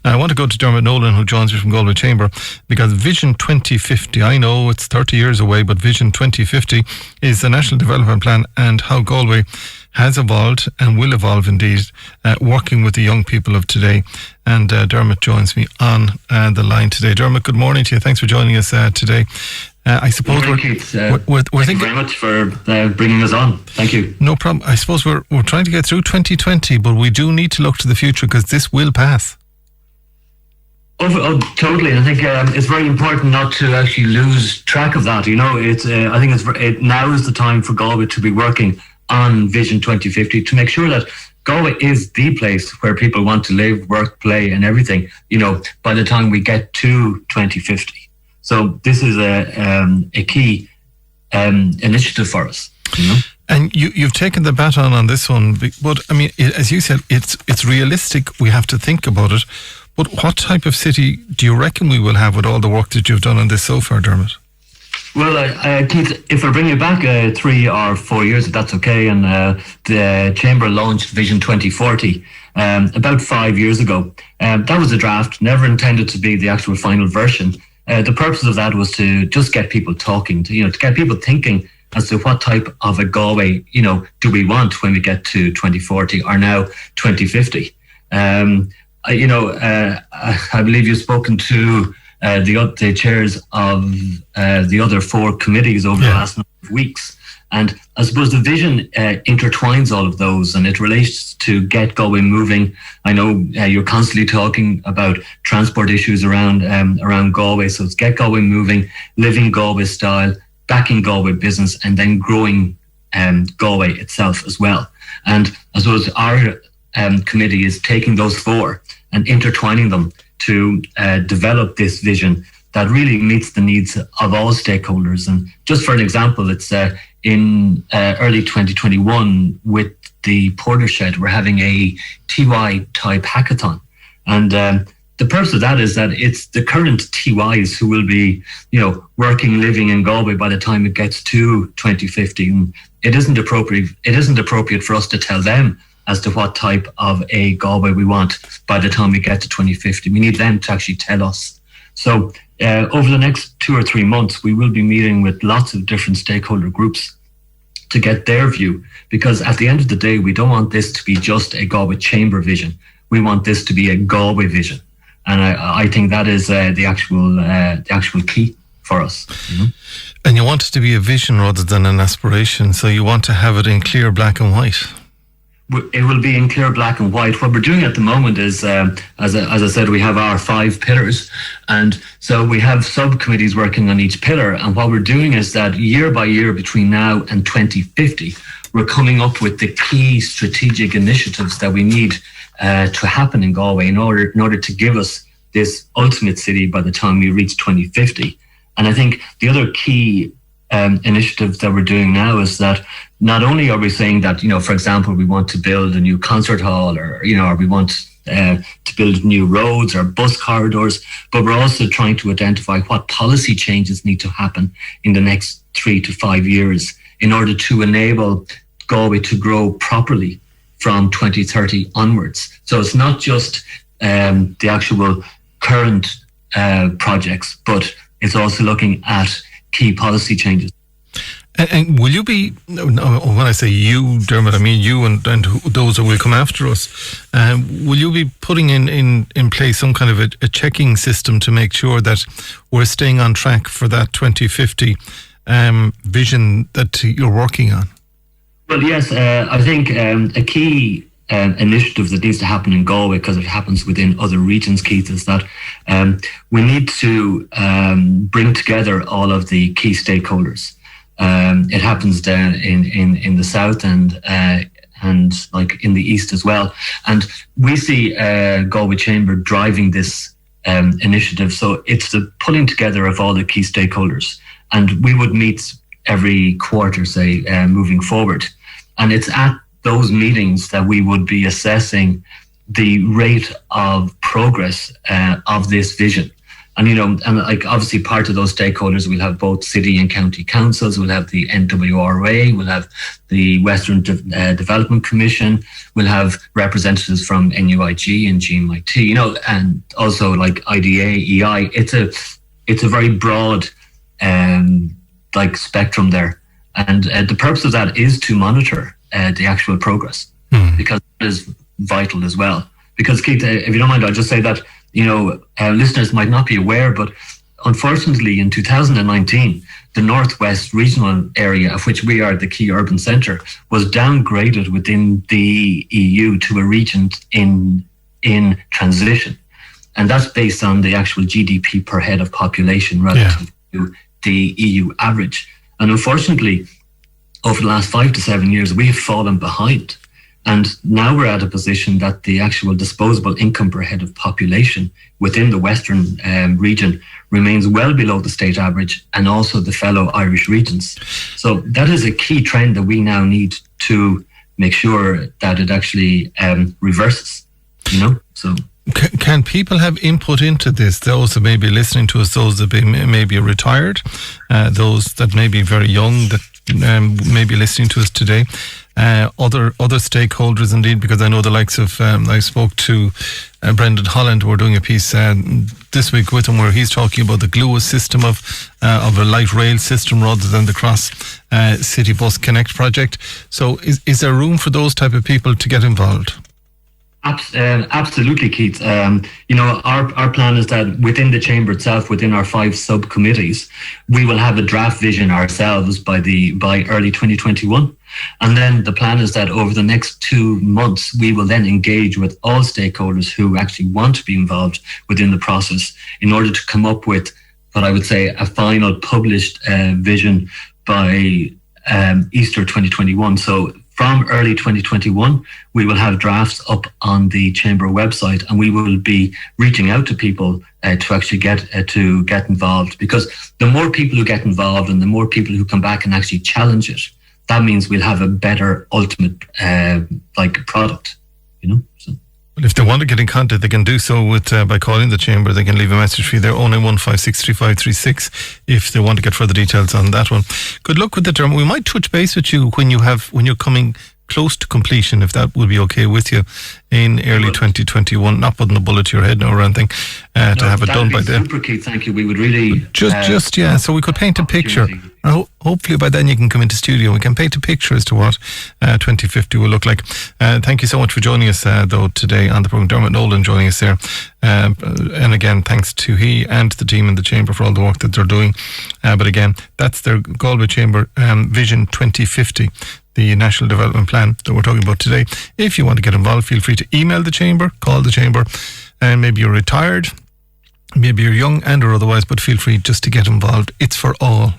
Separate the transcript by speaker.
Speaker 1: I want to go to Dermot Nolan, who joins me from Galway Chamber, because Vision 2050, I know it's 30 years away, but Vision 2050 is the National Development Plan and how Galway has evolved and will evolve indeed, working with the young people of today. And Dermot joins me on the line today. Dermot, good morning to you. Thanks for joining us today. I suppose
Speaker 2: thank you very much for bringing us on. Thank you.
Speaker 1: No problem. I suppose we're trying to get through 2020, but we do need to look to the future because this will pass.
Speaker 2: Oh, totally. I think it's very important not to actually lose track of that. You know, I think now is the time for Galway to be working on Vision 2050 to make sure that Galway is the place where people want to live, work, play, and everything. You know, by the time we get to 2050. So this is a key initiative for us. You know?
Speaker 1: And you've taken the baton on this one, but I mean, as you said, it's realistic. We have to think about it. But what type of city do you reckon we will have with all the work that you've done on this so far, Dermot?
Speaker 2: Well, Keith, if I bring you back 3 or 4 years, if that's okay, and the Chamber launched Vision 2040 about 5 years ago. That was a draft, never intended to be the actual final version. The purpose of that was to just get people talking, to get people thinking as to what type of a Galway, do we want when we get to 2040 or now 2050. I believe you've spoken to the chairs of the other 4 committees over the last number of weeks. And I suppose the vision intertwines all of those, and it relates to get Galway moving. I know you're constantly talking about transport issues around Galway. So it's get Galway moving, living Galway style, backing Galway business, and then growing Galway itself as well. And I suppose our committee is taking those 4 and intertwining them to develop this vision that really meets the needs of all stakeholders. And just for an example, it's in early 2021 with the Porter Shed, we're having a TY type hackathon. And the purpose of that is that it's the current TYs who will be, working, living in Galway by the time it gets to 2050. And it isn't appropriate for us to tell them as to what type of a Galway we want by the time we get to 2050. We need them to actually tell us. So over the next 2 or 3 months, we will be meeting with lots of different stakeholder groups to get their view, because at the end of the day, we don't want this to be just a Galway Chamber vision. We want this to be a Galway vision. And I think that is the actual key for us. Mm-hmm.
Speaker 1: And you want it to be a vision rather than an aspiration. So you want to have it in clear black and white.
Speaker 2: It will be in clear black and white. What we're doing at the moment is, as I said, we have our 5 pillars. And so we have subcommittees working on each pillar. And what we're doing is that year by year between now and 2050, we're coming up with the key strategic initiatives that we need to happen in Galway in order to give us this ultimate city by the time we reach 2050. And I think the other key initiatives that we're doing now is that not only are we saying that, for example, we want to build a new concert hall or we want to build new roads or bus corridors, but we're also trying to identify what policy changes need to happen in the next 3 to 5 years in order to enable Galway to grow properly from 2030 onwards. So it's not just the actual current projects, but it's also looking at key policy changes.
Speaker 1: And will you be, when I say you, Dermot, I mean you and those that will come after us, will you be putting in place some kind of a checking system to make sure that we're staying on track for that 2050 vision that you're working on?
Speaker 2: Well, yes, I think a key initiative that needs to happen in Galway, because it happens within other regions, Keith, is that we need to bring together all of the key stakeholders. It happens down in the south and like in the east as well. And we see Galway Chamber driving this initiative. So it's the pulling together of all the key stakeholders. And we would meet every quarter, say, moving forward. And it's at those meetings that we would be assessing the rate of progress of this vision. And, and like obviously part of those stakeholders, we'll have both city and county councils, we'll have the NWRA, we'll have the Western Development Commission, we'll have representatives from NUIG and GMIT, and also like IDA, EI. It's a very broad spectrum there. And the purpose of that is to monitor the actual progress, because that is vital as well. Because Keith, if you don't mind, I'll just say that, listeners might not be aware, but unfortunately in 2019, the Northwest regional area, of which we are the key urban centre, was downgraded within the EU to a region in transition. And that's based on the actual GDP per head of population relative to the EU average. And unfortunately, over the last 5 to 7 years, we have fallen behind. And now we're at a position that the actual disposable income per head of population within the Western region remains well below the state average and also the fellow Irish regions. So that is a key trend that we now need to make sure that it actually reverses, So.
Speaker 1: Can people have input into this? Those that may be listening to us, those that may be retired, those that may be very young, that may be listening to us today, other stakeholders indeed, because I know the likes of, I spoke to Brendan Holland, we're doing a piece this week with him where he's talking about the GLUA system of a light rail system rather than the Cross City Bus Connect project. So is there room for those type of people to get involved?
Speaker 2: Absolutely, Keith. Our plan is that within the chamber itself, within our 5 subcommittees, we will have a draft vision ourselves by early 2021. And then the plan is that over the next 2 months, we will then engage with all stakeholders who actually want to be involved within the process in order to come up with what I would say a final published vision by Easter 2021. So from early 2021, we will have drafts up on the chamber website, and we will be reaching out to people to actually get involved. Because the more people who get involved and the more people who come back and actually challenge it, that means we'll have a better ultimate product. So.
Speaker 1: Well, if they want to get in contact, they can do so with by calling the chamber. They can leave a message for you there, 091563536, if they want to get further details on that one. Good luck with it, Dermot. We might touch base with you when you're coming close to completion, if that would be okay with you, in early 2021. Not putting a bullet to your head or anything, to have it done by then.
Speaker 2: Super, Keith. Thank you. We would really
Speaker 1: so we could paint a picture. Hopefully by then you can come into studio. We can paint a picture as to what 2050 will look like. Thank you so much for joining us though today on the program. Dermot Nolan joining us there, and again thanks to he and the team in the chamber for all the work that they're doing. But again, that's their Galway Chamber Vision 2050, the National Development Plan that we're talking about today. If you want to get involved, feel free to email the chamber, call the chamber, and maybe you're retired, maybe you're young and or otherwise, but feel free just to get involved. It's for all.